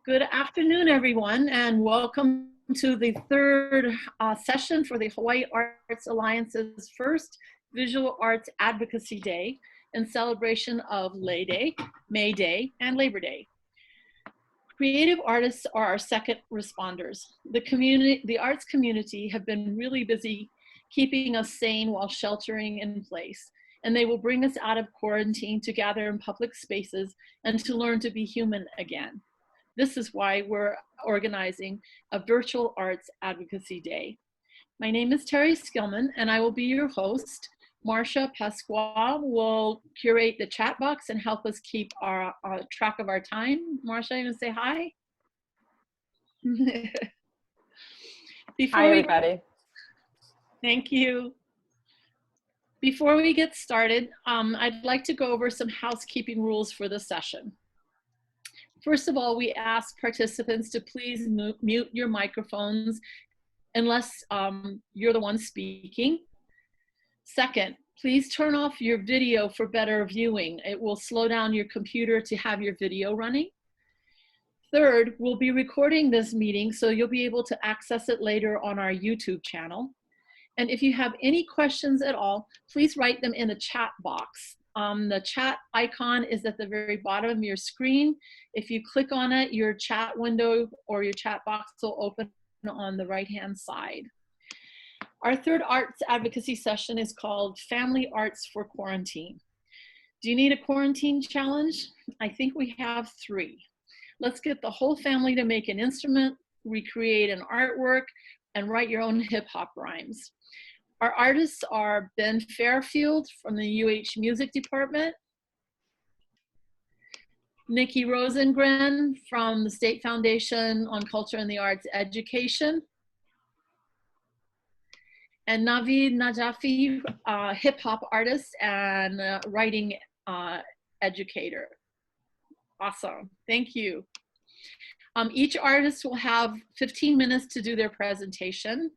Good afternoon, everyone, and welcome to the third session for the Hawaii Arts Alliance's first Visual Arts Advocacy Day in celebration of May Day, and Labor Day. Creative artists are our second responders. The arts community have been really busy keeping us sane while sheltering in place, and they will bring us out of quarantine to gather in public spaces and to learn to be human again. This is why we're organizing a virtual arts advocacy day. My name is Terry Skillman, and I will be your host. Marcia Pasquale will curate the chat box and help us keep our track of our time. Marcia, you want to say hi? Hi, everybody. Thank you. Before we get started, I'd like to go over some housekeeping rules for the session. First of all, we ask participants to please mute your microphones unless you're the one speaking. Second, please turn off your video for better viewing. It will slow down your computer to have your video running. Third, we'll be recording this meeting, so you'll be able to access it later on our YouTube channel. And if you have any questions at all, please write them in the chat box. The chat icon is at the very bottom of your screen. If you click on it, your chat window or your chat box will open on the right-hand side. Our third arts advocacy session is called Family Arts for Quarantine. Do you need a quarantine challenge? I think we have 3. Let's get the whole family to make an instrument, recreate an artwork, and write your own hip-hop rhymes. Our artists are Ben Fairfield from the UH Music Department, Nikki Rosengren from the State Foundation on Culture and the Arts Education, and Navid Najafi, hip-hop artist and writing educator. Awesome, thank you. Each artist will have 15 minutes to do their presentation.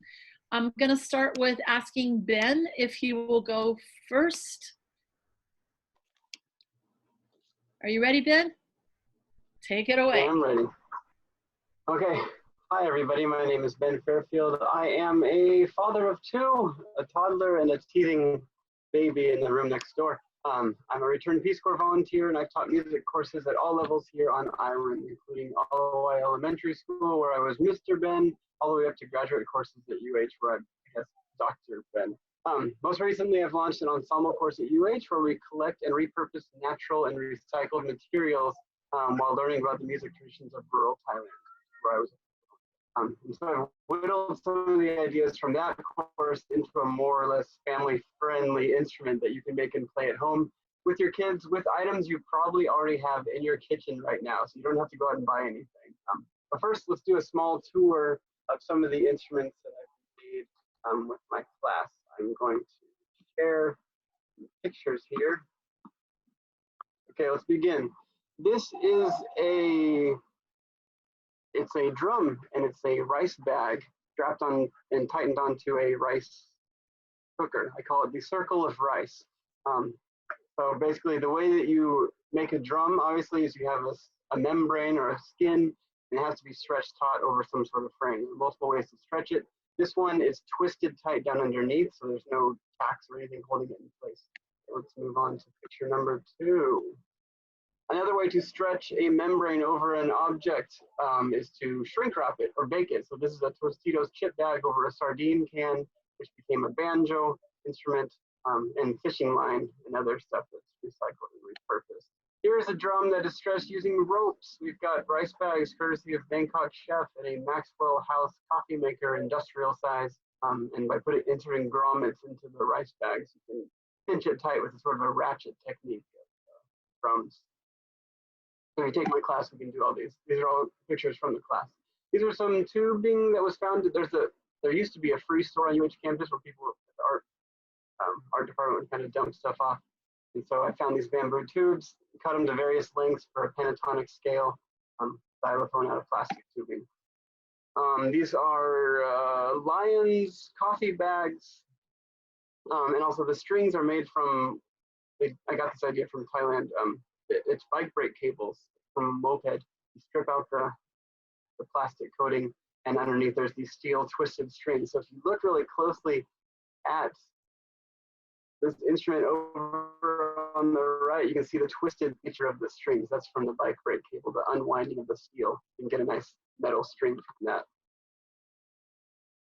I'm gonna start with asking Ben if he will go first. Are you ready, Ben? Take it away. Yeah, I'm ready. Okay, hi everybody, my name is Ben Fairfield. I am a father of 2, a toddler and a teething baby in the room next door. I'm a returned Peace Corps volunteer, and I've taught music courses at all levels here on Island, including Hawaii Elementary School, where I was Mr. Ben, all the way up to graduate courses at UH, where I guess Dr. Ben. Most recently, I've launched an ensemble course at UH where we collect and repurpose natural and recycled materials while learning about the music traditions of rural Thailand, where I was. And so I whittled some of the ideas from that course into a more or less family-friendly instrument that you can make and play at home with your kids with items you probably already have in your kitchen right now, so you don't have to go out and buy anything. But first, let's do a small tour of some of the instruments that I've made with my class. I'm going to share pictures here. Okay, let's begin. This is it's a drum, and it's a rice bag strapped on and tightened onto a rice cooker. I call it the circle of rice. So basically the way that you make a drum, obviously, is you have a membrane or a skin, and it has to be stretched taut over some sort of frame. There are multiple ways to stretch it. This one is twisted tight down underneath, so there's no tacks or anything holding it in place. Let's move on to picture number 2. Another way to stretch a membrane over an object is to shrink wrap it or bake it. So this is a Tostitos chip bag over a sardine can, which became a banjo instrument, and fishing line and other stuff that's recycled and repurposed. Here is a drum that is stretched using ropes. We've got rice bags courtesy of Bangkok Chef and a Maxwell House coffee maker industrial size. And by inserting grommets into the rice bags, you can pinch it tight with a sort of a ratchet technique of drums. If you take my class, we can do all these. These are all pictures from the class. These are some tubing that was found. There used to be a free store on UH campus where people at the art department would kind of dump stuff off. And so I found these bamboo tubes, cut them to various lengths for a pentatonic scale, xylophone out of plastic tubing. These are Lions coffee bags, and also the strings are made from, I got this idea from Thailand. It's bike brake cables from a moped. You strip out the plastic coating, and underneath there's these steel twisted strings. So if you look really closely at this instrument over on the right, you can see the twisted nature of the strings. That's from the bike brake cable, the unwinding of the steel. You can get a nice metal string from that.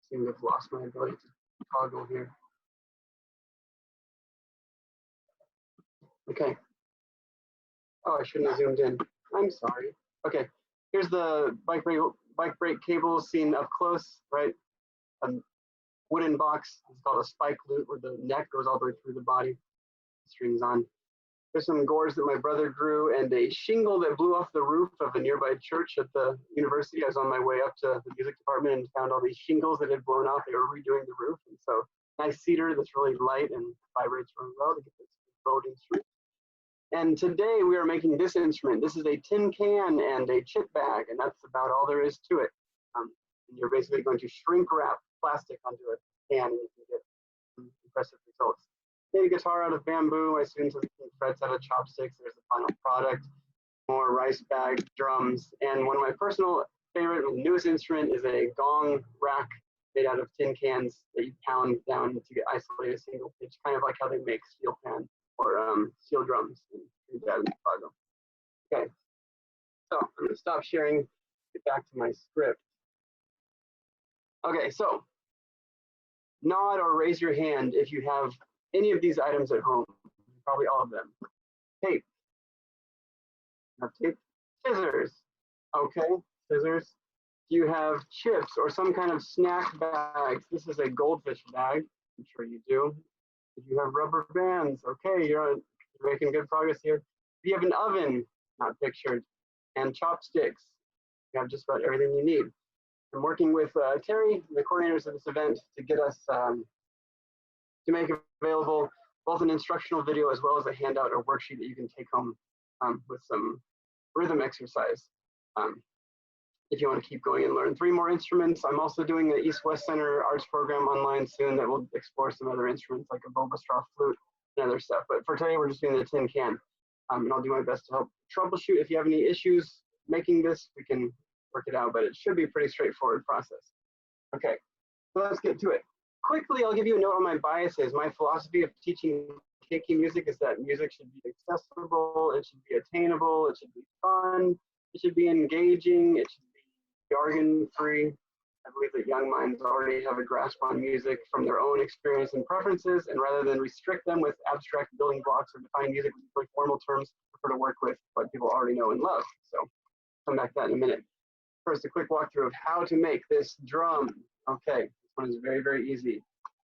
Seem to have lost my ability to toggle here. Okay. Oh, I shouldn't have zoomed in. I'm sorry. Okay, here's the bike brake cable seen up close, right? A wooden box. It's called a spike loop, where the neck goes all the way through the body. Strings on. There's some gourds that my brother grew, and a shingle that blew off the roof of a nearby church at the university. I was on my way up to the music department and found all these shingles that had blown off. They were redoing the roof, and so nice cedar that's really light and vibrates really well to get this bowed instrument. And today we are making this instrument. This is a tin can and a chip bag, and that's about all there is to it. And you're basically going to shrink wrap plastic onto a can, and you can get some impressive results. Made a guitar out of bamboo. My students are making frets out of chopsticks. There's the final product. More rice bag, drums, and one of my personal favorite, newest instrument is a gong rack made out of tin cans that you pound down to get isolated a single pitch, kind of like how they make steel pan or steel drums in Chicago. Okay, so I'm going to stop sharing, get back to my script. Okay, so nod or raise your hand if you have any of these items at home, probably all of them. Tape. You have tape. Scissors. Okay, scissors. Do you have chips or some kind of snack bags? This is a goldfish bag. I'm sure you do. If you have rubber bands, okay, you're making good progress here. If you have an oven, not pictured, and chopsticks, you have just about everything you need. I'm working with Terry, the coordinators of this event, to get us to make available both an instructional video as well as a handout or worksheet that you can take home with some rhythm exercise. If you want to keep going and learn 3 more instruments. I'm also doing the East-West Center arts program online soon that will explore some other instruments like a boba straw flute and other stuff. But for today, we're just doing the tin can. And I'll do my best to help troubleshoot. If you have any issues making this, we can work it out, but it should be a pretty straightforward process. Okay, so let's get to it. Quickly, I'll give you a note on my biases. My philosophy of teaching keiki music is that music should be accessible, it should be attainable, it should be fun, it should be engaging, it should be jargon-free. I believe that young minds already have a grasp on music from their own experience and preferences, and rather than restrict them with abstract building blocks or defining music with very formal terms, I prefer to work with what people already know and love. So come back to that in a minute. First, a quick walkthrough of how to make this drum. Okay, this one is very, very easy.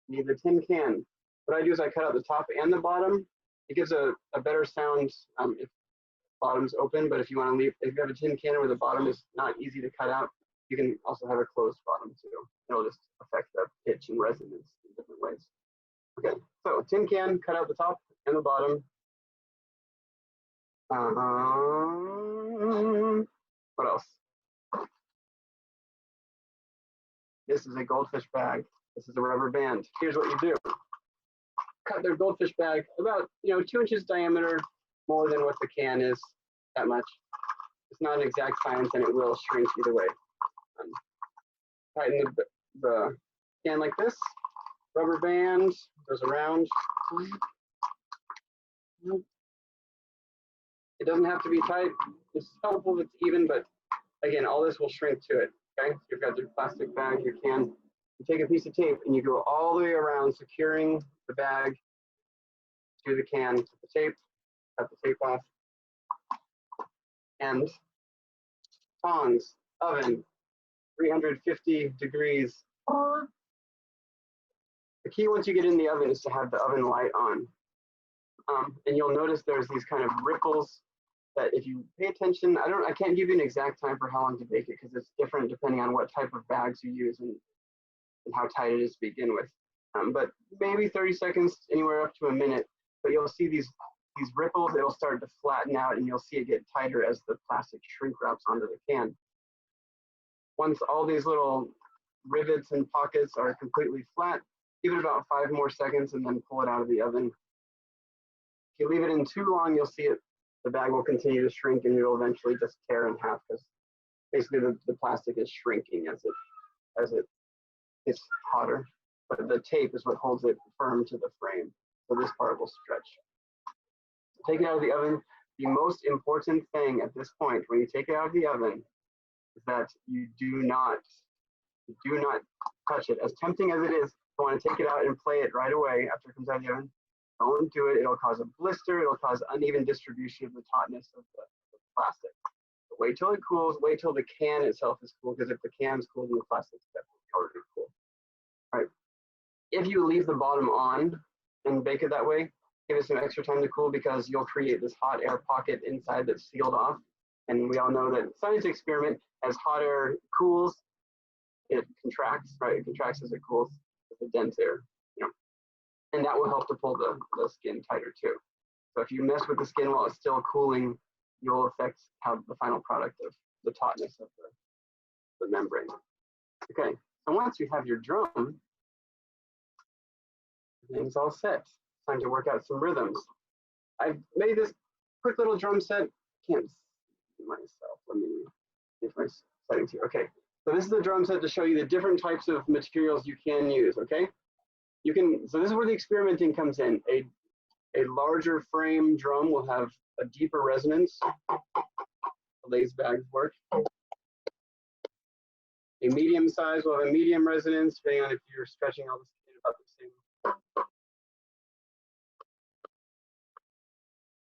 You need the tin can. What I do is I cut out the top and the bottom. It gives a better sound if bottom's open, but if you want to leave, if you have a tin can where the bottom is not easy to cut out, you can also have a closed bottom too. It'll just affect the pitch and resonance in different ways. Okay, so tin can, cut out the top and the bottom. What else? This is a goldfish bag. This is a rubber band. Here's what you do. Cut their goldfish bag about 2 inches diameter, more than what the can is, that much. It's not an exact science and it will shrink either way. Tighten the can like this. Rubber band goes around. It doesn't have to be tight. It's helpful if it's even, but again, all this will shrink to it. Okay, so you've got your plastic bag, your can. You take a piece of tape and you go all the way around, securing the bag to the can. Put the tape, cut the tape off, and tongs, oven, 350 degrees. The key once you get in the oven is to have the oven light on. And you'll notice there's these kind of ripples that if you pay attention, I can't give you an exact time for how long to bake it because it's different depending on what type of bags you use and how tight it is to begin with. But maybe 30 seconds, anywhere up to a minute. But you'll see these ripples, it'll start to flatten out and you'll see it get tighter as the plastic shrink wraps onto the can. Once all these little rivets and pockets are completely flat, give it about 5 more seconds and then pull it out of the oven. If you leave it in too long, you'll see it, the bag will continue to shrink and it'll eventually just tear in half because basically the plastic is shrinking as it gets hotter, but the tape is what holds it firm to the frame. So this part will stretch. Take it out of the oven. The most important thing at this point when you take it out of the oven is that you do not touch it. As tempting as it is, you want to take it out and play it right away after it comes out of the oven. Don't do it. It'll cause a blister. It'll cause uneven distribution of the tautness of the plastic. But wait till it cools. Wait till the can itself is cool, because if the can's cool, then the plastic's definitely already cool. All right. If you leave the bottom on and bake it that way, give it some extra time to cool, because you'll create this hot air pocket inside that's sealed off. And we all know that science experiment, as hot air cools, it contracts, right? It contracts as it cools with the dense air, and that will help to pull the skin tighter too. So if you mess with the skin while it's still cooling, you'll affect how the final product of the tautness of the membrane. Okay, so once you have your drum, everything's all set. It's time to work out some rhythms. I've made this quick little drum set. Can't see myself. Let me get my settings here. Okay, so this is the drum set to show you the different types of materials you can use. Okay, so this is where the experimenting comes in. A larger frame drum will have a deeper resonance. The lace bags work. A medium size will have a medium resonance, depending on if you're stretching all the skin about the same.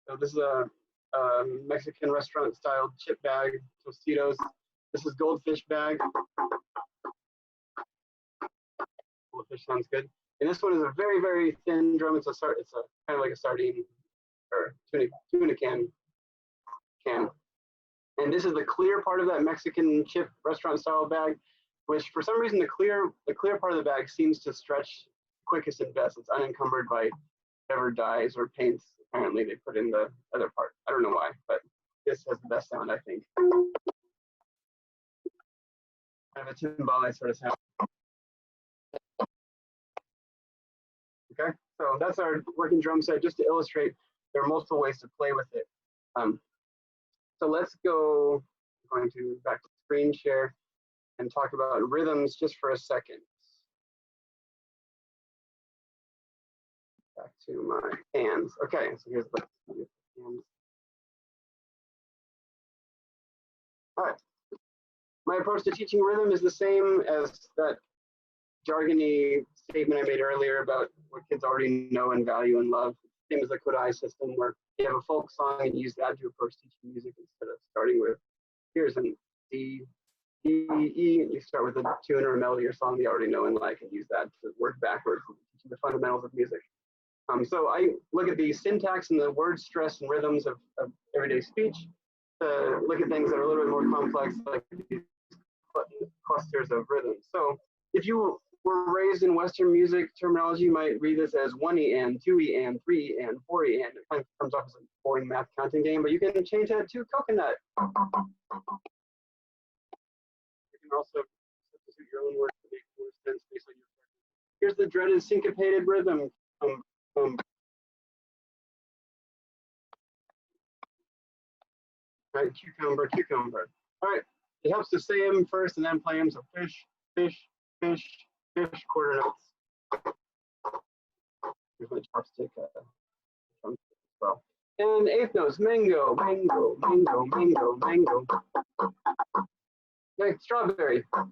So this is a Mexican restaurant style chip bag, Tostitos. This is goldfish bag. Goldfish sounds good. And this one is a very, very thin drum. It's a kind of like a sardine or tuna can. And this is the clear part of that Mexican chip restaurant style bag, which for some reason the clear part of the bag seems to stretch quickest and best. It's unencumbered by whatever dyes or paints apparently they put in the other part. I don't know why, but this has the best sound, I think. Kind of a timbale sort of sound. Okay, so that's our working drum set, just to illustrate there are multiple ways to play with it. So let's go, I'm going to back to screen share and talk about rhythms just for a second. Back to my hands. Okay, so here's the hands. All right. My approach to teaching rhythm is the same as that jargony statement I made earlier about what kids already know and value and love. Same as the Kodai system, where you have a folk song and use that to approach teaching music instead of starting with, here's an D, E, E. You start with a tune or a melody or song you already know and like, and use that to work backwards, teaching the fundamentals of music. So I look at the syntax and the word stress and rhythms of everyday speech to look at things that are a little bit more complex, like these clusters of rhythms. So if you were raised in Western music terminology, you might read this as 1E and 2E and 3E and 4E and. It kind of comes off as a boring math counting game, but you can change that to coconut. You can also substitute your own words to make more sense based on your preference. Here's the dreaded syncopated rhythm. Right, cucumber, cucumber. All right, it helps to say them first and then play them. So fish, fish, fish, fish, quarter notes. Here's my chopstick as well. And eighth notes, mango, mango, mango, mango, mango. Okay, strawberry. Okay.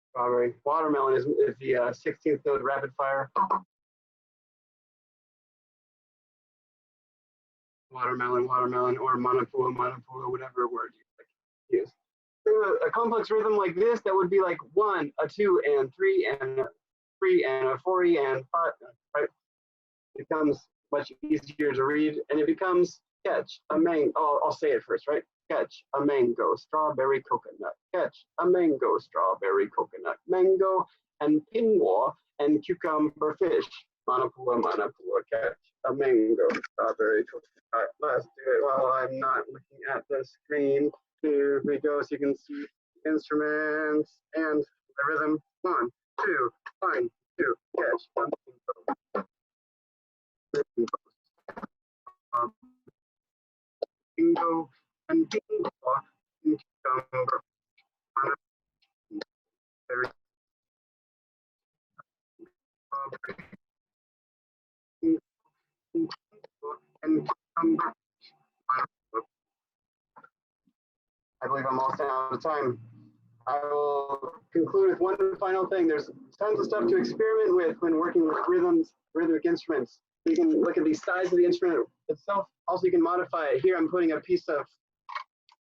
Strawberry. Watermelon is the 16th note rapid fire. Watermelon, watermelon, or manapua, manapua, whatever word you like to use. So a complex rhythm like this, that would be like 1, a 2, and 3, and a 3, and a 4E, and 5, right? It becomes much easier to read, and it becomes catch a mango. I'll say it first, right? Catch a mango, strawberry, coconut. Catch a mango, strawberry, coconut, mango, and pingwa, and cucumber, fish. Manapua, manapua, catch a mango, strawberry, coconut. All right, let's do it while I'm not looking at the screen. Here we go, so you can see instruments and the rhythm. 1, 2, 1, 2, catch a mango. bingo, and bingo, and I believe I'm almost out of time. I will conclude with one final thing. There's tons of stuff to experiment with when working with rhythmic instruments. You can look at the size of the instrument itself. Also, you can modify it. Here I'm putting a piece of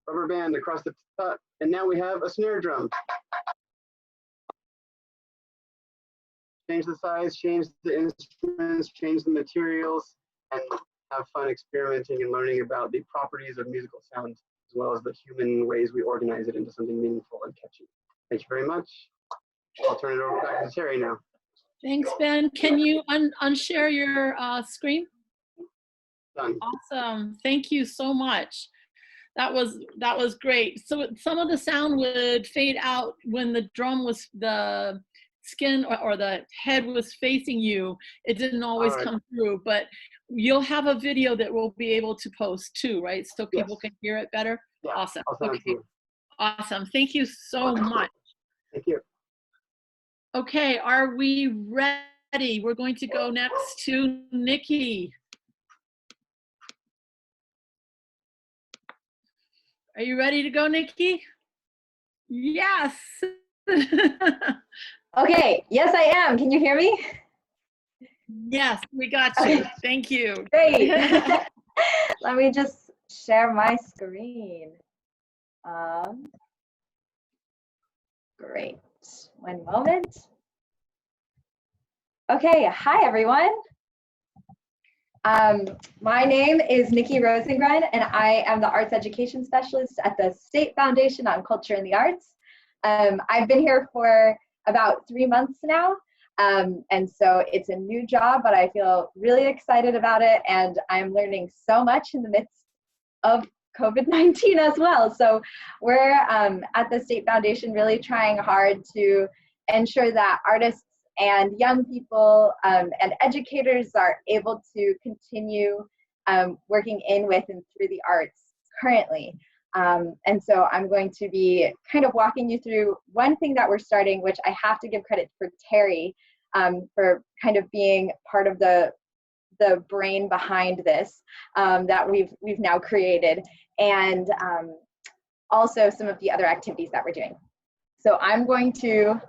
rubber band across the top, and now we have a snare drum. Change the size, change the instruments, change the materials, and have fun experimenting and learning about the properties of musical sound, as well as the human ways we organize it into something meaningful and catchy. Thank you very much. I'll turn it over back to Terry now. Thanks, Ben. Can you unshare your screen? Done. Awesome. Thank you so much. That was great. So some of the sound would fade out when the drum was, the skin or the head was facing you. It didn't always come through, but you'll have a video that we'll be able to post too, right? So people can hear it better. Yeah, awesome. I'll send it to you. Awesome. Thank you so much. Thank you. Okay, are we ready? We're going to go next to Nikki. Are you ready to go, Nikki? Yes. Okay, yes, I am. Can you hear me? Yes, we got you. Thank you. Great. Let me just share my screen. Great. One moment. Okay, hi everyone. My name is Nikki Rosengren, and I am the Arts Education Specialist at the State Foundation on Culture and the Arts. I've been here for about 3 months now, and so it's a new job, but I feel really excited about it, and I'm learning so much in the midst of COVID-19 as well. So we're at the State Foundation really trying hard to ensure that artists and young people and educators are able to continue working in, with, and through the arts currently. And so I'm going to be kind of walking you through one thing that we're starting, which I have to give credit for Terry for kind of being part of the brain behind this that we've now created, and also some of the other activities that we're doing. So I'm going to,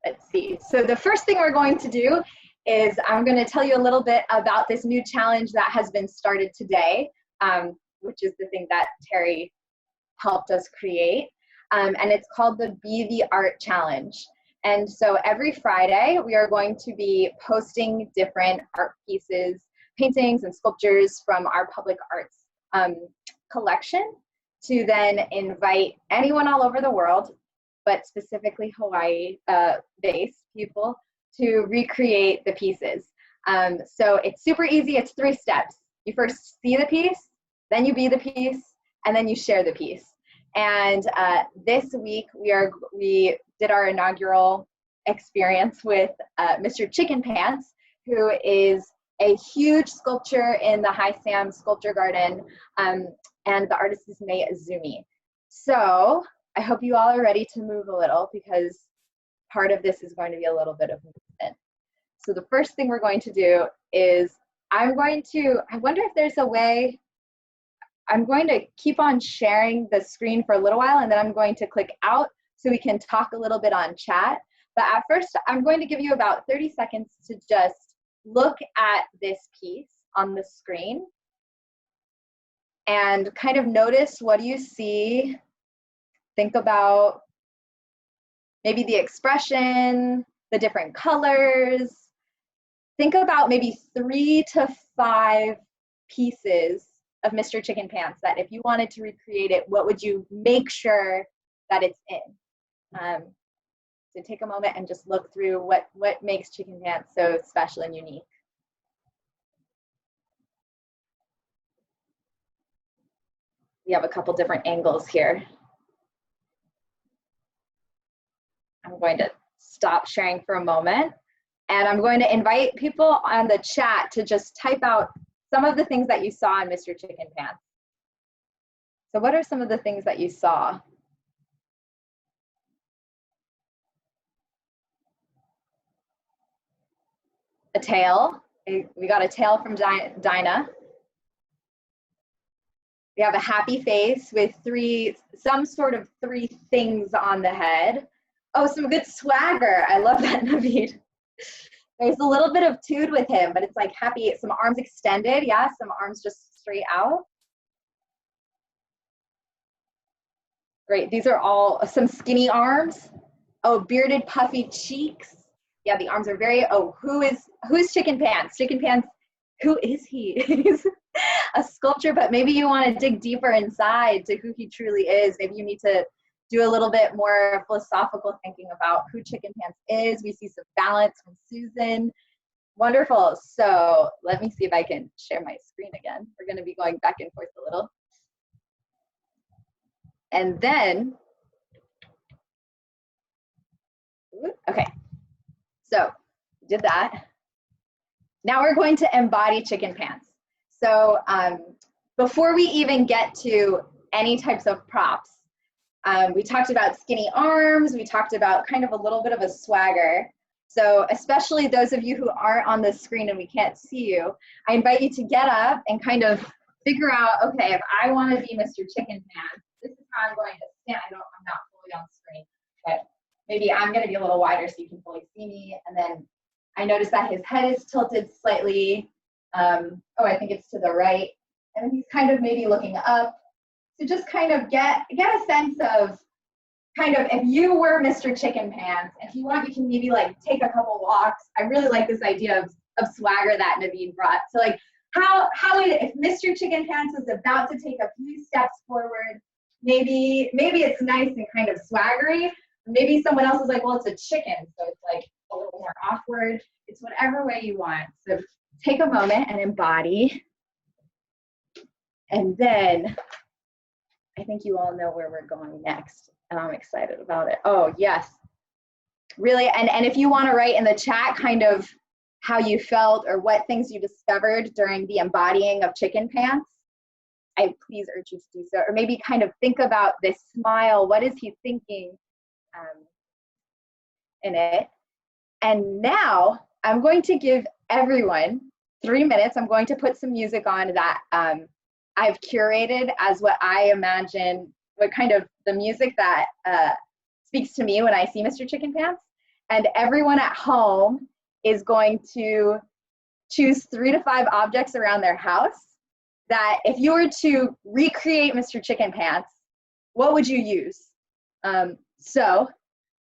let's see. So the first thing we're going to do is I'm going to tell you a little bit about this new challenge that has been started today, which is the thing that Terry helped us create. And it's called the Be the Art Challenge. And so every Friday, we are going to be posting different art pieces, paintings and sculptures from our public arts collection to then invite anyone all over the world, but specifically Hawaii-based people, to recreate the pieces. So it's super easy. It's 3 steps. You first see the piece, then you be the piece, and then you share the piece. And this week we did our inaugural experience with Mr. Chicken Pants, who is a huge sculpture in the High Sam Sculpture Garden, and the artist is May Azumi. So I hope you all are ready to move a little, because part of this is going to be a little bit of movement. So the first thing we're going to do is I wonder if there's a way. I'm going to keep on sharing the screen for a little while, and then I'm going to click out so we can talk a little bit on chat. But at first, I'm going to give you about 30 seconds to just look at this piece on the screen and kind of notice, what do you see? Think about maybe the expression, the different colors. Think about maybe 3 to 5 pieces of Mr. Chicken Pants that if you wanted to recreate it, what would you make sure that it's in? So take a moment and just look through what makes Chicken Pants so special and unique. We have a couple different angles here. I'm going to stop sharing for a moment, and I'm going to invite people on the chat to just type out some of the things that you saw in Mr. Chicken Pants. So what are some of the things that you saw? A tail. We got a tail from Dinah. We have a happy face with some sort of three things on the head. Oh, some good swagger. I love that, Navid. There's a little bit of toot with him, but it's like happy, some arms extended. Yeah, some arms just straight out. Great, these are all some skinny arms. Oh, bearded, puffy cheeks. Yeah, the arms are very, oh, who's Chicken Pants? Chicken Pants, who is he? He's a sculpture, but maybe you want to dig deeper inside to who he truly is. Maybe you need to do a little bit more philosophical thinking about who Chicken Pants is. We see some balance from Susan. Wonderful. So let me see if I can share my screen again. We're going to be going back and forth a little. And then, okay, so did that. Now we're going to embody Chicken Pants. So before we even get to any types of props, we talked about skinny arms, we talked about kind of a little bit of a swagger. So especially those of you who aren't on the screen and we can't see you, I invite you to get up and kind of figure out, okay, if I want to be Mr. Chicken Pants, this is how I'm going to stand. I'm not fully on screen, but maybe I'm going to be a little wider so you can fully see me. And then I notice that his head is tilted slightly. Oh, I think it's to the right. And he's kind of maybe looking up. So just kind of get a sense of kind of if you were Mr. Chicken Pants, if you want, you can maybe like take a couple walks. I really like this idea of swagger that Navid brought. So like if Mr. Chicken Pants was about to take a few steps forward, maybe it's nice and kind of swaggery. Maybe someone else is like, well, it's a chicken, so it's like a little more awkward. It's whatever way you want. So take a moment and embody. And then I think you all know where we're going next, and I'm excited about it. Oh, yes. Really, and if you want to write in the chat kind of how you felt or what things you discovered during the embodying of Chicken Pants, I please urge you to do so. Or maybe kind of think about this smile. What is he thinking in it? And now I'm going to give everyone 3 minutes. I'm going to put some music on that I've curated as what I imagine, what kind of the music that speaks to me when I see Mr. Chicken Pants. And everyone at home is going to choose 3 to 5 objects around their house that if you were to recreate Mr. Chicken Pants, what would you use? So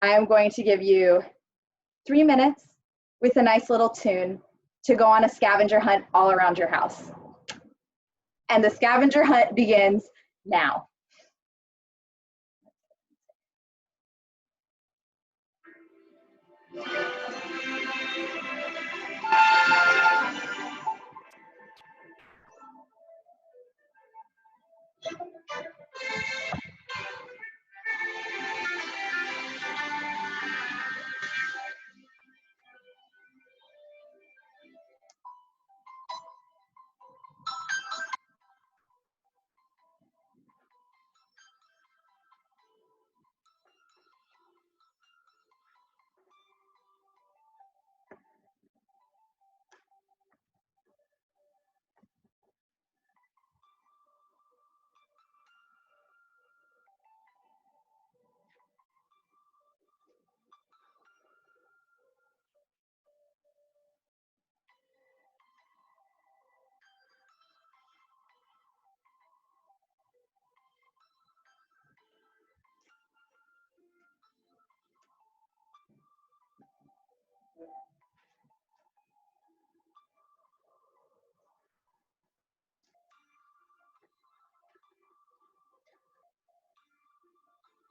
I am going to give you 3 minutes with a nice little tune to go on a scavenger hunt all around your house. And the scavenger hunt begins now.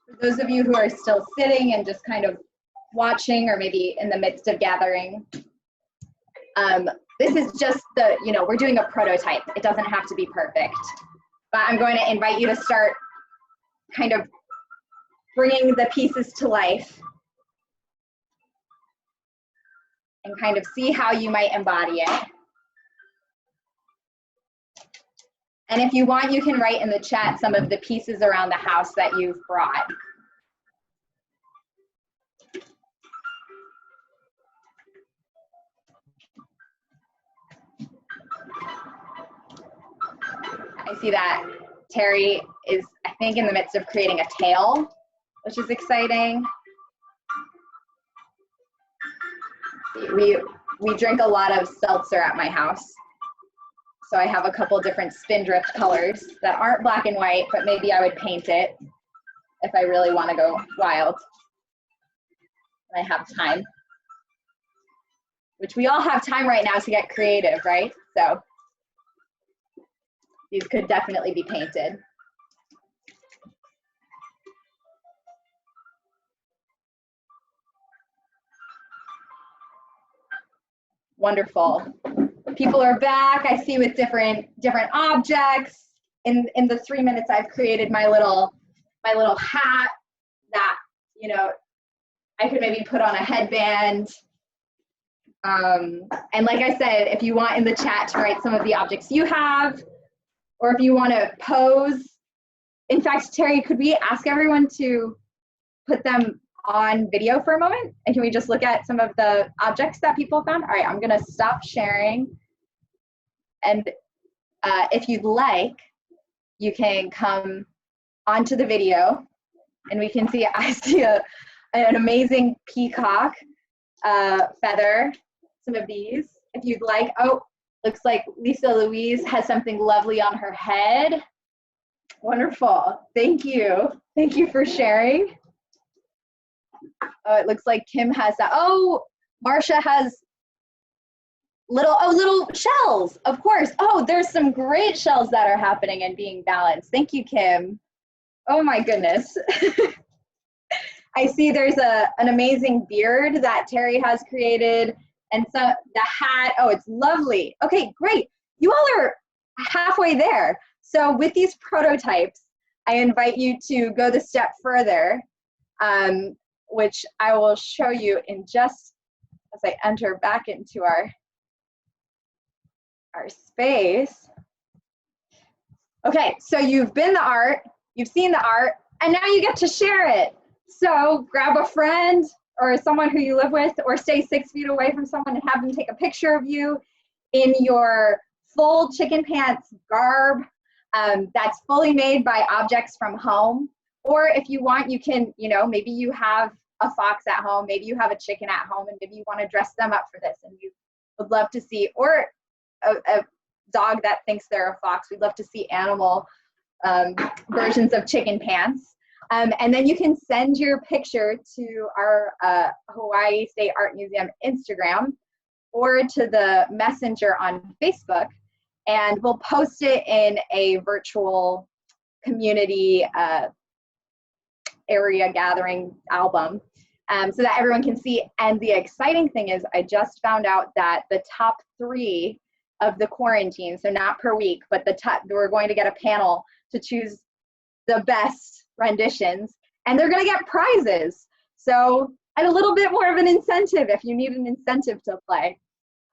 For those of you who are still sitting and just kind of watching or maybe in the midst of gathering, this is just we're doing a prototype. It doesn't have to be perfect. But I'm going to invite you to start kind of bringing the pieces to life and kind of see how you might embody it. And if you want, you can write in the chat some of the pieces around the house that you've brought. I see that Terry is, I think, in the midst of creating a tail, which is exciting. We drink a lot of seltzer at my house. So I have a couple different Spindrift colors that aren't black and white, but maybe I would paint it if I really want to go wild. And I have time. Which we all have time right now to get creative, right? So these could definitely be painted. Wonderful. People are back. I see with different objects. In the 3 minutes I've created my little hat that, you know, I could maybe put on a headband. And like I said, if you want in the chat to write some of the objects you have, or if you want to pose. In fact, Terry, could we ask everyone to put them on video for a moment? And can we just look at some of the objects that people found? All right, I'm gonna stop sharing. And if you'd like, you can come onto the video and we can see, I see an amazing peacock feather, some of these. If you'd like, oh, looks like Lisa Louise has something lovely on her head. Wonderful, thank you. Thank you for sharing. Oh, it looks like Kim has that. Oh, Marcia has little shells, of course. Oh, there's some great shells that are happening and being balanced. Thank you, Kim. Oh my goodness. I see there's an amazing beard that Terry has created, and so the hat, oh, it's lovely. Okay, great. You all are halfway there. So with these prototypes, I invite you to go the step further, which I will show you in just as I enter back into our space. Okay, so you've been the art, you've seen the art, and now you get to share it. So grab a friend or someone who you live with, or stay 6 feet away from someone and have them take a picture of you in your full chicken pants garb that's fully made by objects from home. Or if you want, you can, you know, maybe you have a fox at home, maybe you have a chicken at home, and maybe you want to dress them up for this and you would love to see, or a dog that thinks they're a fox. We'd love to see animal versions of chicken pants. And then you can send your picture to our Hawaii State Art Museum Instagram or to the messenger on Facebook, and we'll post it in a virtual community area gathering album so that everyone can see. And the exciting thing is I just found out that the top 3 of the quarantine, so not per week, but the top, we're going to get a panel to choose the best renditions, and they're going to get prizes. So, and a little bit more of an incentive if you need an incentive to play.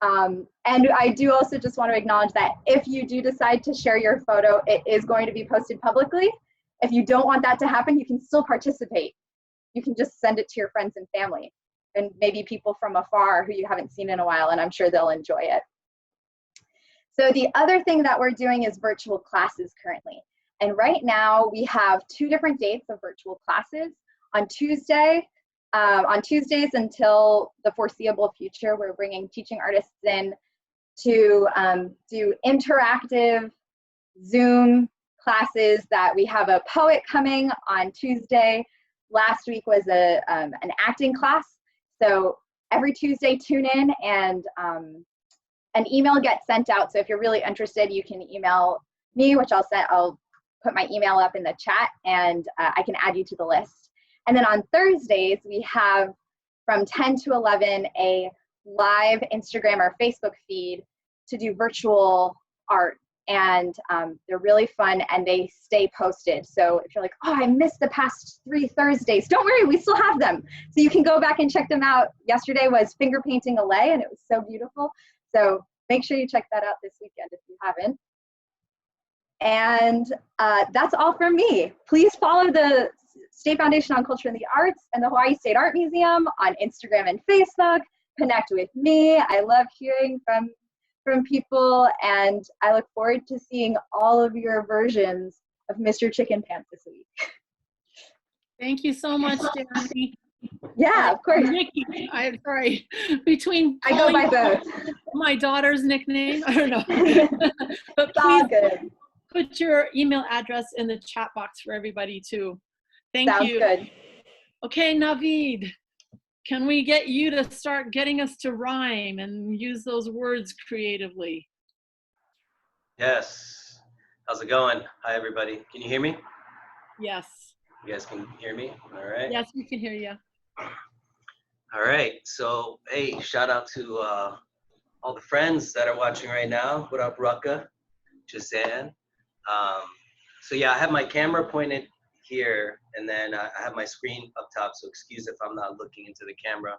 And I do also just want to acknowledge that if you do decide to share your photo, it is going to be posted publicly. If you don't want that to happen, you can still participate. You can just send it to your friends and family, and maybe people from afar who you haven't seen in a while, and I'm sure they'll enjoy it. So the other thing that we're doing is virtual classes currently. And right now we have 2 different dates of virtual classes. On Tuesdays until the foreseeable future, we're bringing teaching artists in to do interactive Zoom classes. That we have a poet coming on Tuesday. Last week was an acting class. So every Tuesday, tune in, and an email gets sent out. So if you're really interested, you can email me, which I'll put my email up in the chat, and I can add you to the list. And then on Thursdays, we have from 10 to 11 a live Instagram or Facebook feed to do virtual art. And they're really fun and they stay posted. So if you're like, oh, I missed the past 3 Thursdays, don't worry, we still have them. So you can go back and check them out. Yesterday was finger painting a lei, and it was so beautiful. So make sure you check that out this weekend if you haven't. And that's all from me. Please follow the State Foundation on Culture and the Arts and the Hawaii State Art Museum on Instagram and Facebook. Connect with me. I love hearing from people, and I look forward to seeing all of your versions of Mr. Chicken Pants this week. Thank you so much, Jeremy. Yeah, of course. Nikki, I'm sorry. Between I go by both. My daughter's nickname, I don't know. But It's all please good. put your email address in the chat box for everybody too. Thank Sounds you. good. Okay, Navid, can we get you to start getting us to rhyme and use those words creatively? Yes. How's it going? Hi, everybody. Can you hear me? Yes. You guys can hear me? All right. Yes, we can hear you. All right. So, hey, shout out to all the friends that are watching right now. What up, Rucka? Jazan. So, yeah, I have my camera pointed here, and then I have my screen up top. So, excuse if I'm not looking into the camera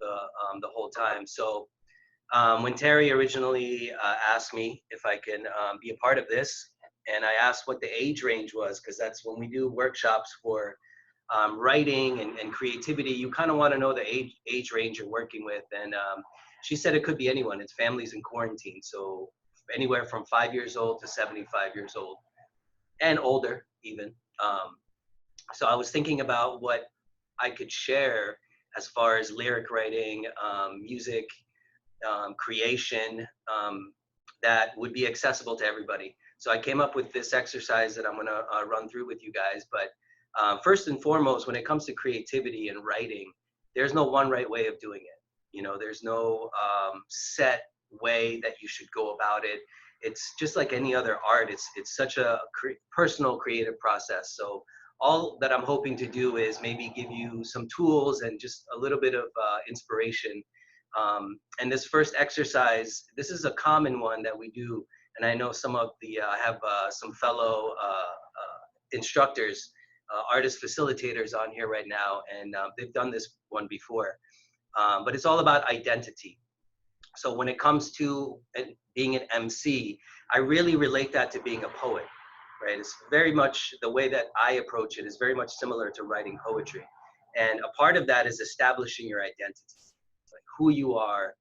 the whole time. So, when Terry originally asked me if I can be a part of this, and I asked what the age range was, because that's when we do workshops for writing and creativity, you kind of want to know the age range you're working with. And she said it could be anyone. It's families in quarantine. So anywhere from 5 years old to 75 years old and older even. So I was thinking about what I could share as far as lyric writing, music, creation, that would be accessible to everybody. So I came up with this exercise that I'm gonna run through with you guys. But first and foremost, when it comes to creativity and writing, there's no one right way of doing it. You know, there's no set way that you should go about it. It's just like any other art. It's such a personal creative process. So all that I'm hoping to do is maybe give you some tools and just a little bit of inspiration. And this first exercise, this is a common one that we do. And I know some of the, I have some fellow instructors, artist facilitators on here right now, and they've done this one before. But it's all about identity. So when it comes to being an MC, I really relate that to being a poet, right? It's very much the way that I approach it is very much similar to writing poetry. And a part of that is establishing your identity, like who you are,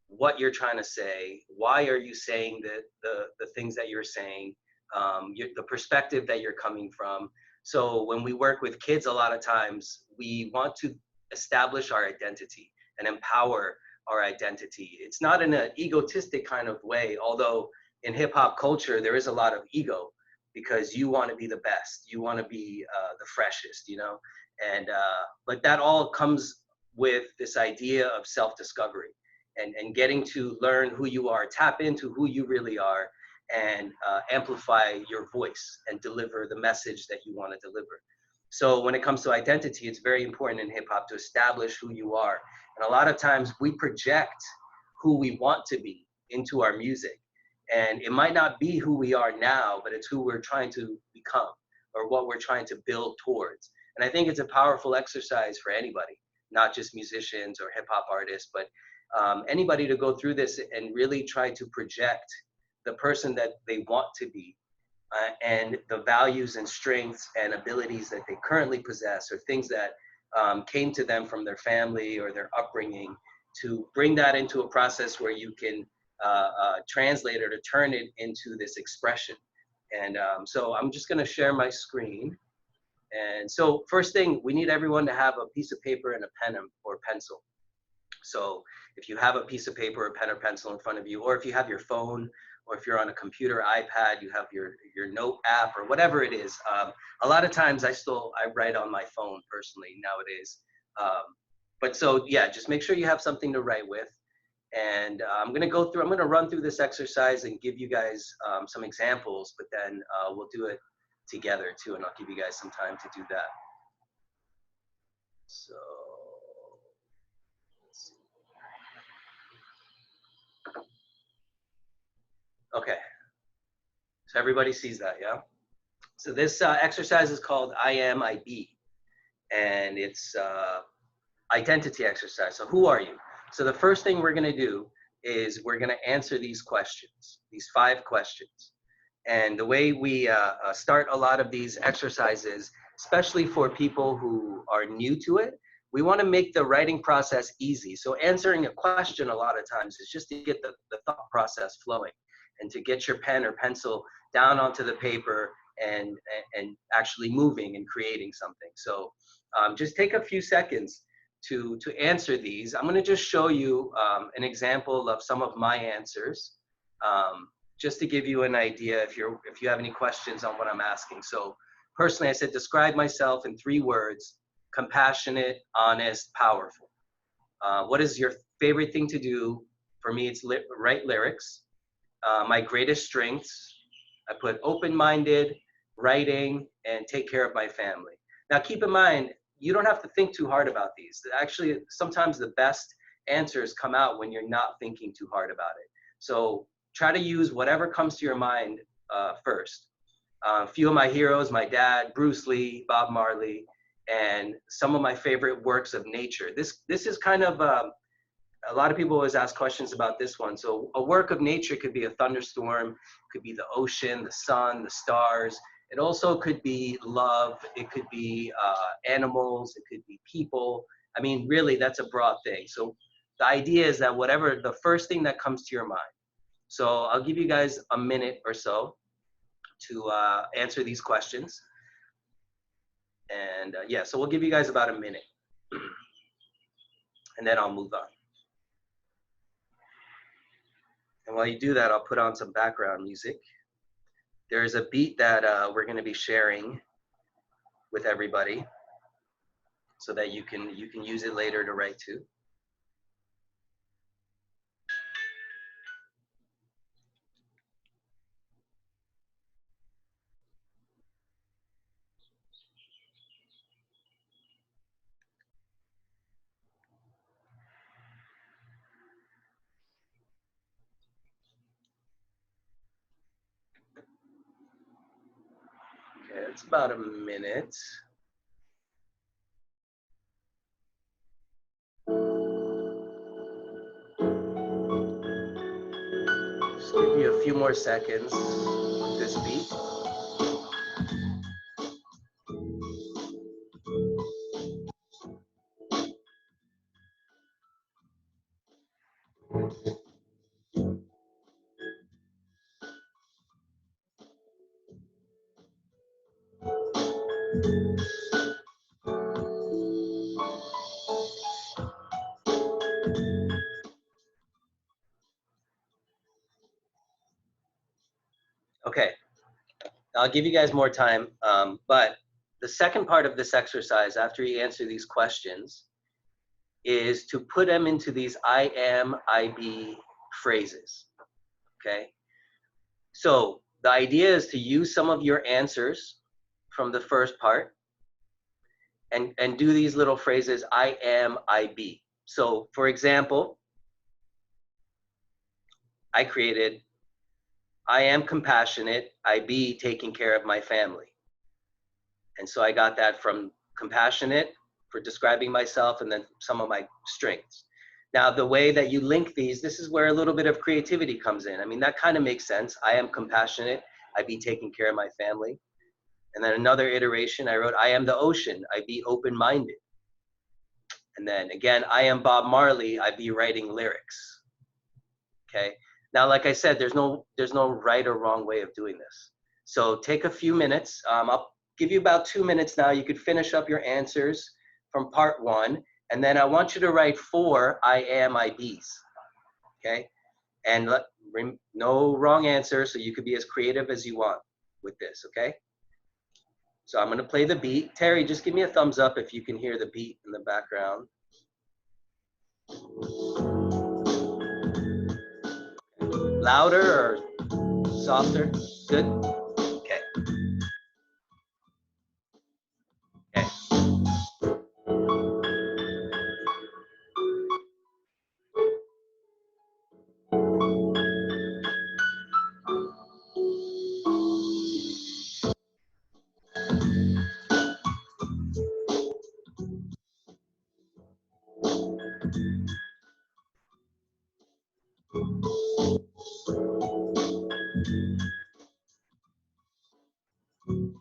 what you're trying to say, why are you saying the things that you're saying, the perspective that you're coming from. So when we work with kids, a lot of times we want to establish our identity and empower our identity. It's not in an egotistic kind of way, although in hip hop culture, there is a lot of ego because you want to be the best, you want to be the freshest, you know? And, but that all comes with this idea of self-discovery and getting to learn who you are, tap into who you really are, and amplify your voice and deliver the message that you want to deliver. So when it comes to identity, it's very important in hip hop to establish who you are. And a lot of times we project who we want to be into our music. And it might not be who we are now, but it's who we're trying to become or what we're trying to build towards. And I think it's a powerful exercise for anybody, not just musicians or hip hop artists, but anybody to go through this and really try to project the person that they want to be and the values and strengths and abilities that they currently possess or things that came to them from their family or their upbringing, to bring that into a process where you can translate it or turn it into this expression. And so I'm just gonna share my screen. And so first thing, we need everyone to have a piece of paper and a pen or pencil. So if you have a piece of paper, a pen or pencil in front of you, or if you have your phone, or if you're on a computer, iPad, you have your note app or whatever it is. A lot of times I write on my phone personally nowadays. But so yeah, just make sure you have something to write with. And I'm gonna run through this exercise and give you guys some examples, but then we'll do it together too, and I'll give you guys some time to do that. So, let's see. Okay, so everybody sees that, yeah? So this exercise is called I Am, I Be, and it's identity exercise. So who are you? So the first thing we're gonna do is we're gonna answer these questions, these 5 questions. And the way we start a lot of these exercises, especially for people who are new to it, we want to make the writing process easy. So answering a question a lot of times is just to get the thought process flowing and to get your pen or pencil down onto the paper and actually moving and creating something. So just take a few seconds to answer these. I'm going to just show you an example of some of my answers, just to give you an idea if you have any questions on what I'm asking. So personally, I said, describe myself in 3 words: compassionate, honest, powerful. What is your favorite thing to do? For me, it's write lyrics. My greatest strengths, I put open-minded, writing, and take care of my family. Now, keep in mind, you don't have to think too hard about these. Actually, sometimes the best answers come out when you're not thinking too hard about it. So try to use whatever comes to your mind first. A few of my heroes: my dad, Bruce Lee, Bob Marley, and some of my favorite works of nature. This is kind of, a lot of people always ask questions about this one. So a work of nature could be a thunderstorm, could be the ocean, the sun, the stars. It also could be love. It could be animals. It could be people. I mean, really, that's a broad thing. So the idea is that whatever the first thing that comes to your mind. So I'll give you guys a minute or so to answer these questions. And yeah, so we'll give you guys about a minute and then I'll move on. And while you do that, I'll put on some background music. There's a beat that we're going to be sharing with everybody so that you can use it later to write to. Okay, it's about a minute. Just give you a few more seconds with this beat. Okay, I'll give you guys more time, but the second part of this exercise, after you answer these questions, is to put them into these I am, I be phrases, okay? So the idea is to use some of your answers from the first part and do these little phrases, I am, I be. So for example, I created, I am compassionate, I be taking care of my family. And so I got that from compassionate for describing myself and then some of my strengths. Now, the way that you link these, this is where a little bit of creativity comes in. I mean, that kind of makes sense. I am compassionate, I be taking care of my family. And then another iteration, I wrote, I am the ocean, I be open-minded. And then again, I am Bob Marley, I be writing lyrics. Okay. Now, like I said, there's no right or wrong way of doing this. So take a few minutes. I'll give you about 2 minutes now. You could finish up your answers from part 1. And then I want you to write 4 I am, I be's. Okay. And no wrong answer. So you could be as creative as you want with this. Okay. So I'm going to play the beat. Terry, just give me a thumbs up if you can hear the beat in the background. Louder or softer? Good? Okay. Okay. I'm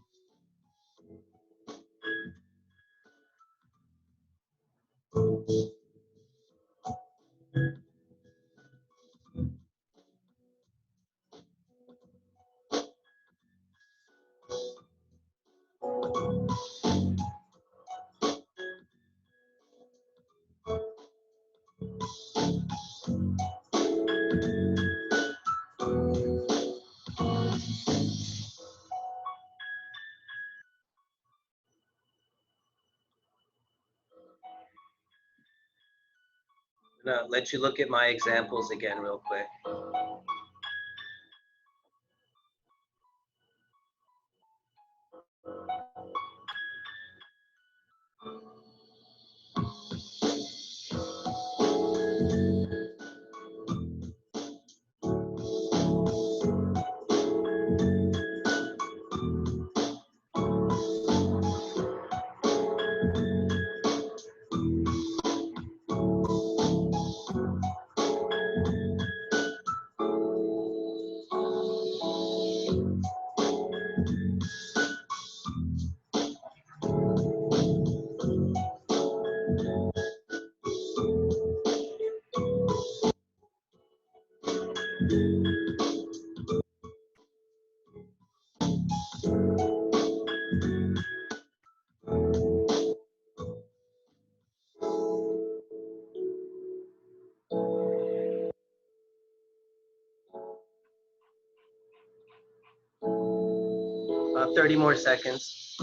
gonna let you look at my examples again real quick. 30 more seconds.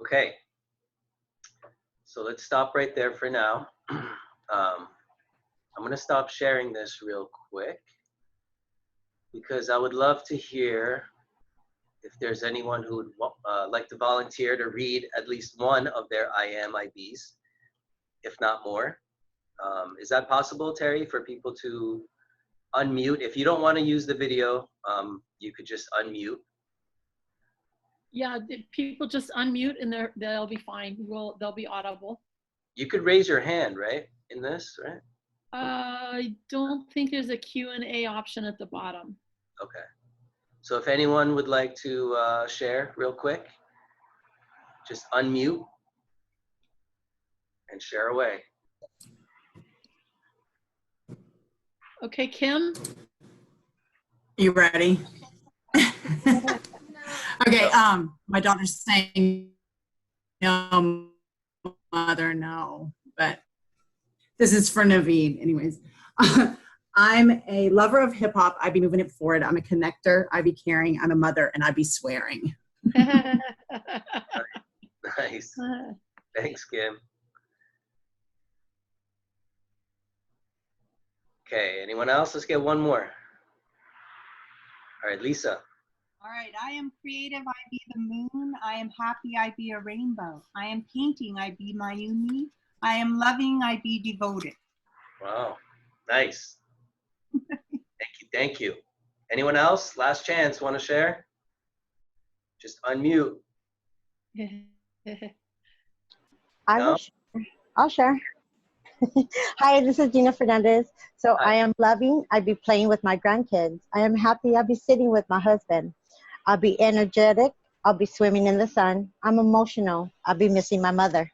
Okay, so let's stop right there for now. I'm gonna stop sharing this real quick because I would love to hear if there's anyone who would like to volunteer to read at least one of their IMIBs, if not more. Is that possible, Terry, for people to unmute? If you don't want to use the video, you could just unmute. Yeah, people just unmute and they'll be fine. They'll be audible. You could raise your hand, right? In this, right? I don't think there's a Q&A option at the bottom. Okay. So if anyone would like to share real quick, just unmute and share away. Okay, Kim? You ready? Okay, my daughter's saying no, mother, no, but this is for Navid anyways. I'm a lover of hip hop. I be moving it forward. I'm a connector. I be caring. I'm a mother, and I be swearing. Nice. Thanks, Kim. Okay, anyone else? Let's get one more. All right, Lisa. All right, I am creative, I be the moon. I am happy, I be a rainbow. I am painting, I be Mayumi. I am loving, I be devoted. Wow, nice. Thank you. Anyone else? Last chance, want to share? Just unmute. I'll share. Hi, this is Dina Fernandez. So Hi. I am loving, I be playing with my grandkids. I am happy, I'll be sitting with my husband. I'll be energetic, I'll be swimming in the sun. I'm emotional, I'll be missing my mother.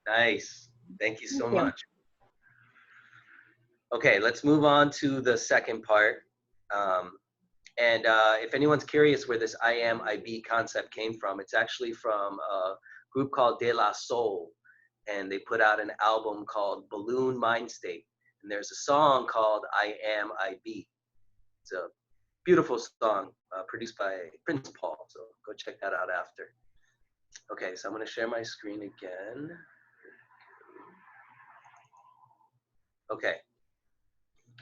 Nice. Thank you so much. Okay, let's move on to the second part. If anyone's curious where this IMIB concept came from, it's actually from a group called De La Soul, and they put out an album called Balloon Mind State. And there's a song called I Am, I Be. It's a beautiful song produced by Prince Paul. So go check that out after. Okay, so I'm gonna share my screen again. Okay,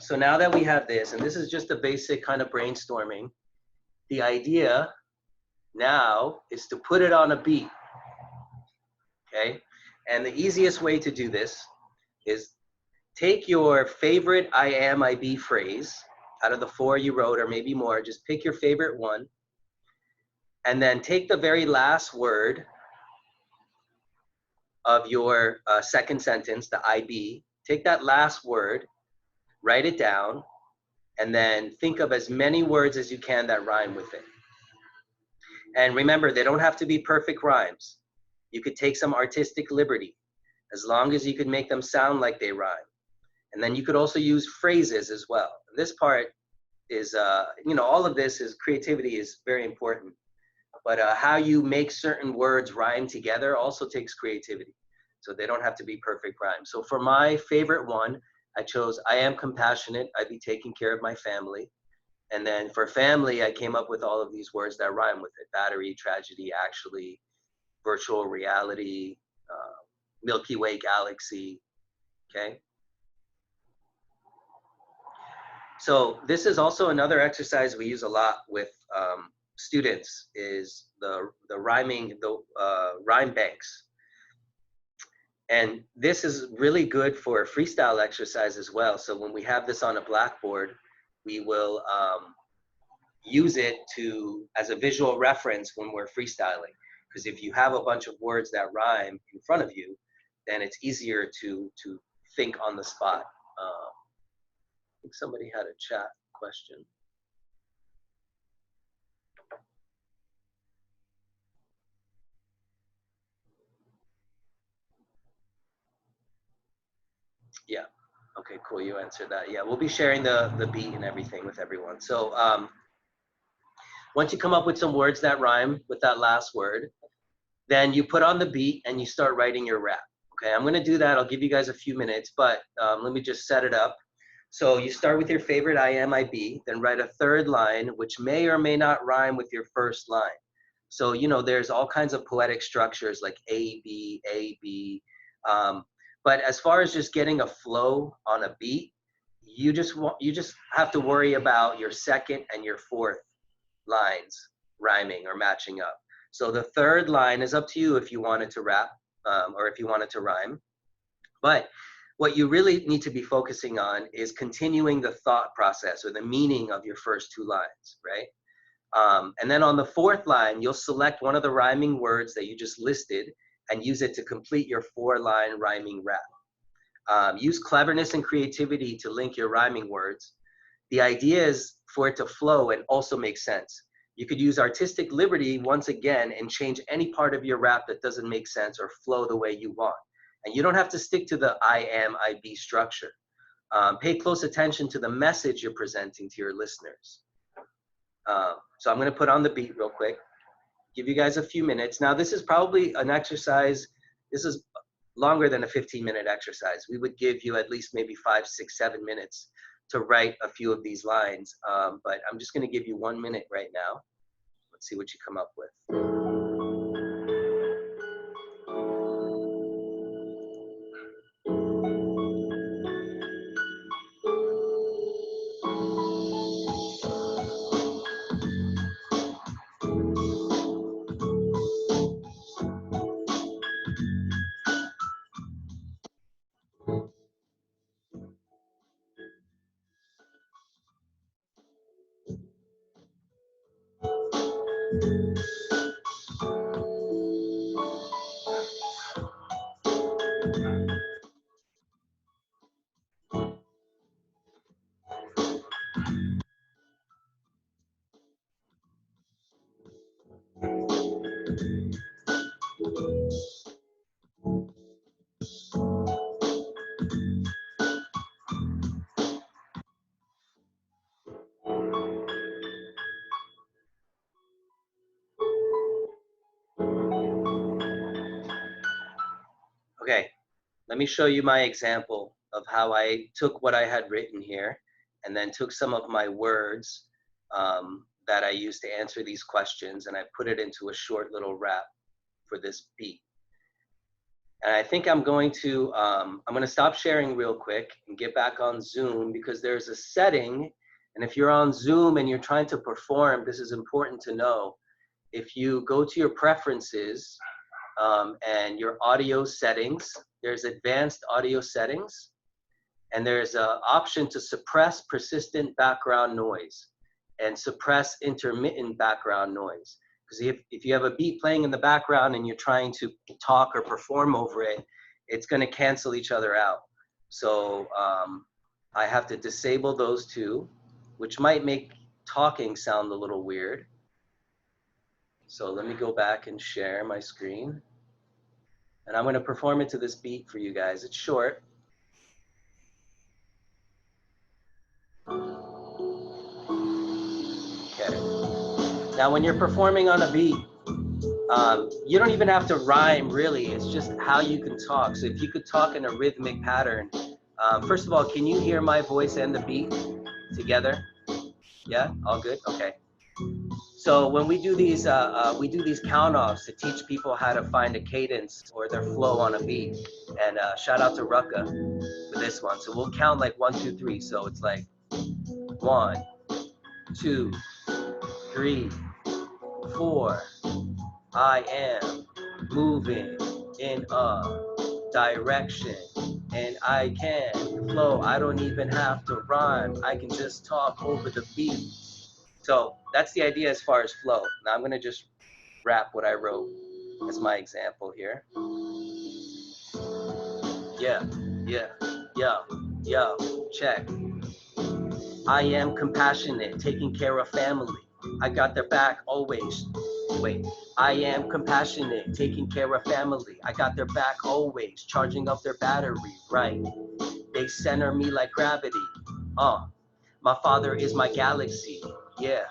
so now that we have this, and this is just a basic kind of brainstorming, the idea now is to put it on a beat, okay? And the easiest way to do this is take your favorite I am, I be phrase out of the 4 you wrote, or maybe more, just pick your favorite one, and then take the very last word of your second sentence, the I be, take that last word, write it down, and then think of as many words as you can that rhyme with it. And remember, they don't have to be perfect rhymes. You could take some artistic liberty, as long as you could make them sound like they rhyme. And then you could also use phrases as well. This part is, all of this is creativity is very important. But how you make certain words rhyme together also takes creativity. So they don't have to be perfect rhymes. So for my favorite one, I chose, I am compassionate, I be taking care of my family. And then for family, I came up with all of these words that rhyme with it. Battery, tragedy, actually, virtual reality, Milky Way galaxy, okay? So this is also another exercise we use a lot with students, is the rhyming, rhyme banks. And this is really good for freestyle exercise as well. So when we have this on a blackboard, we will use it as a visual reference when we're freestyling. Because if you have a bunch of words that rhyme in front of you, then it's easier to think on the spot. I think somebody had a chat question. Yeah. Okay, cool. You answered that. Yeah, we'll be sharing the beat and everything with everyone. So once you come up with some words that rhyme with that last word, then you put on the beat and you start writing your rap. Okay, I'm gonna do that. I'll give you guys a few minutes, but let me just set it up. So you start with your favorite I am, I be, then write a third line, which may or may not rhyme with your first line. So, there's all kinds of poetic structures like A, B. But as far as just getting a flow on a beat, you just have to worry about your second and your fourth lines rhyming or matching up. So the third line is up to you if you want it to rap or if you want it to rhyme. But what you really need to be focusing on is continuing the thought process or the meaning of your first 2 lines, right? And then on the fourth line, you'll select one of the rhyming words that you just listed and use it to complete your 4-line rhyming rap. Use cleverness and creativity to link your rhyming words. The idea is for it to flow and also make sense. You could use artistic liberty once again and change any part of your rap that doesn't make sense or flow the way you want. And you don't have to stick to the I am, I be structure. Pay close attention to the message you're presenting to your listeners. So I'm gonna put on the beat real quick, give you guys a few minutes. Now this is probably an exercise, this is longer than a 15-minute exercise. We would give you at least maybe 5, 6, 7 minutes to write a few of these lines. But I'm just gonna give you 1 minute right now. Let's see what you come up with. Okay, let me show you my example of how I took what I had written here and then took some of my words that I used to answer these questions, and I put it into a short little rap for this beat. And I think I'm going to stop sharing real quick and get back on Zoom, because there's a setting, and if you're on Zoom and you're trying to perform, this is important to know. If you go to your preferences and your audio settings, there's advanced audio settings, and there's an option to suppress persistent background noise and suppress intermittent background noise. Because if you have a beat playing in the background and you're trying to talk or perform over it, it's going to cancel each other out. So I have to disable those two, which might make talking sound a little weird. So let me go back and share my screen. And I'm going to perform it to this beat for you guys. It's short. Okay. Now, when you're performing on a beat, you don't even have to rhyme, really. It's just how you can talk. So if you could talk in a rhythmic pattern. First of all, can you hear my voice and the beat together? Yeah, all good? Okay. So when we do these count-offs to teach people how to find a cadence or their flow on a beat. And shout out to Rucka for this one. So we'll count like 1, 2, 3. So it's like 1, 2, 3, 4. I am moving in a direction and I can flow. I don't even have to rhyme. I can just talk over the beat. So that's the idea as far as flow. Now I'm going to just rap what I wrote as my example here. Yeah, check. I am compassionate, taking care of family. I got their back always. Wait, I am compassionate, taking care of family. I got their back always, charging up their battery, right? They center me like gravity. My father is my galaxy, yeah.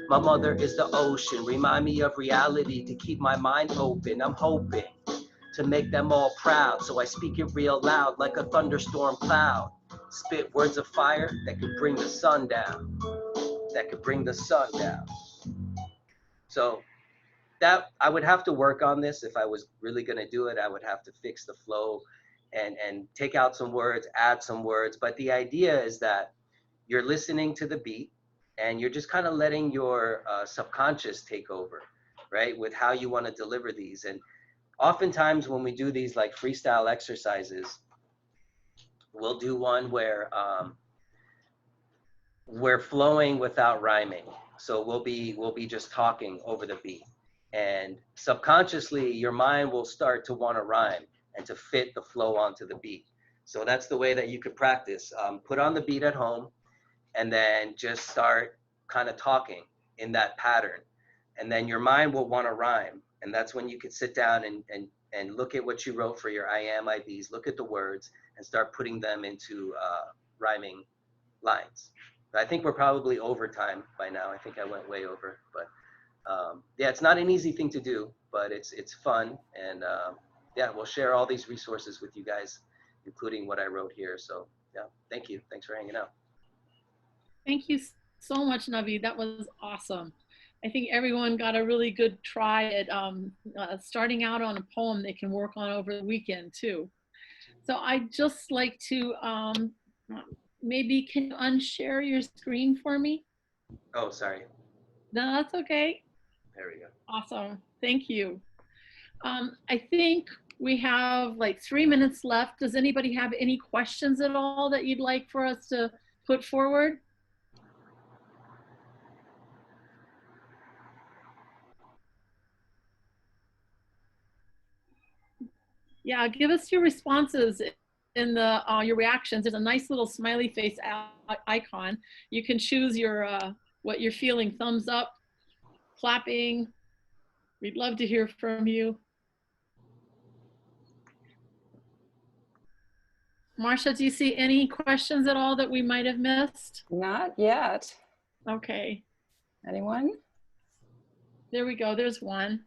My mother is the ocean, remind me of reality to keep my mind open. I'm hoping to make them all proud, so I speak it real loud like a thunderstorm cloud. Spit words of fire that could bring the sun down. That could bring the sun down. So that I would have to work on this. If I was really going to do it, I would have to fix the flow and take out some words, add some words. But the idea is that you're listening to the beat and you're just kind of letting your subconscious take over, right? With how you want to deliver these. And oftentimes when we do these like freestyle exercises, we'll do one where we're flowing without rhyming. So we'll be just talking over the beat. And subconsciously, your mind will start to want to rhyme and to fit the flow onto the beat. So that's the way that you could practice. Put on the beat at home and then just start kind of talking in that pattern. And then your mind will want to rhyme. And that's when you could sit down and look at what you wrote for your I am, IBs, look at the words and start putting them into rhyming lines. I think we're probably over time by now. I think I went way over, but yeah, it's not an easy thing to do, but it's fun. And yeah, we'll share all these resources with you guys, including what I wrote here. So yeah, thank you. Thanks for hanging out. Thank you so much, Navid. That was awesome. I think everyone got a really good try at starting out on a poem they can work on over the weekend too. So I'd just like to, maybe can you unshare your screen for me? Oh, sorry. No, that's okay. There we go. Awesome. Thank you. I think we have like 3 minutes left. Does anybody have any questions at all that you'd like for us to put forward? Yeah, give us your responses in the your reactions. There's a nice little smiley face icon. You can choose your what you're feeling, thumbs up, clapping. We'd love to hear from you. Marsha, do you see any questions at all that we might have missed? Not yet. Okay. Anyone? There we go. There's one.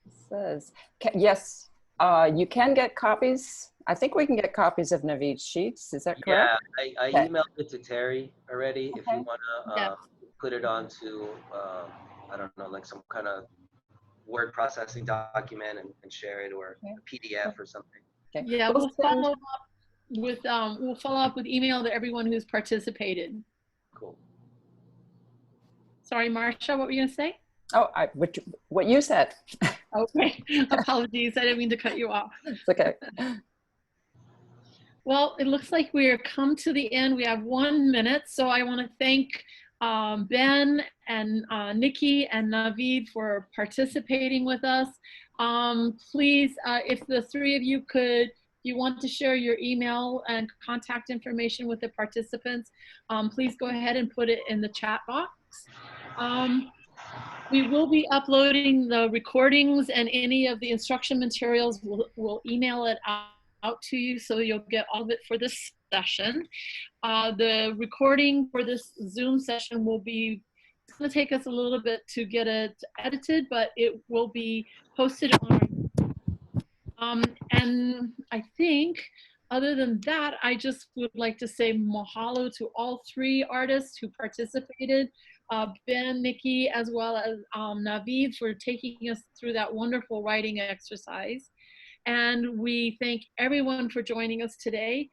It says, yes. You can get copies. I think we can get copies of Navid's sheets. Is that correct? Yeah, I Okay. emailed it to Terry already. If you want to Yeah. put it onto, I don't know, like some kind of word processing document and share it, or a PDF or something. Okay. Yeah, we'll follow up with email to everyone who's participated. Cool. Sorry, Marsha, what were you gonna say? Oh, what you said. Okay, apologies, I didn't mean to cut you off. It's okay. Well, it looks like we're come to the end. We have 1 minute, so I want to thank Ben and Nikki and Navid for participating with us. Please, if the three of you could, if you want to share your email and contact information with the participants, please go ahead and put it in the chat box. We will be uploading the recordings, and any of the instruction materials, we'll email it out to you, so you'll get all of it for this session. The recording for this Zoom session will be, it's going to take us a little bit to get it edited, but it will be posted on and I think other than that, I just would like to say mahalo to all three artists who participated, Ben, Nikki, as well as Navid, for taking us through that wonderful writing exercise. And we thank everyone for joining us today.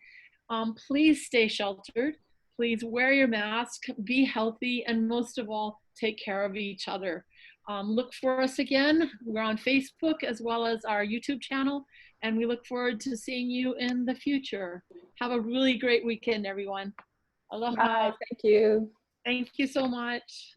Please stay sheltered. Please wear your mask, be healthy, and most of all, take care of each other. Look for us again. We're on Facebook as well as our YouTube channel, and we look forward to seeing you in the future. Have a really great weekend, everyone. Aloha. Bye. Thank you. Thank you so much.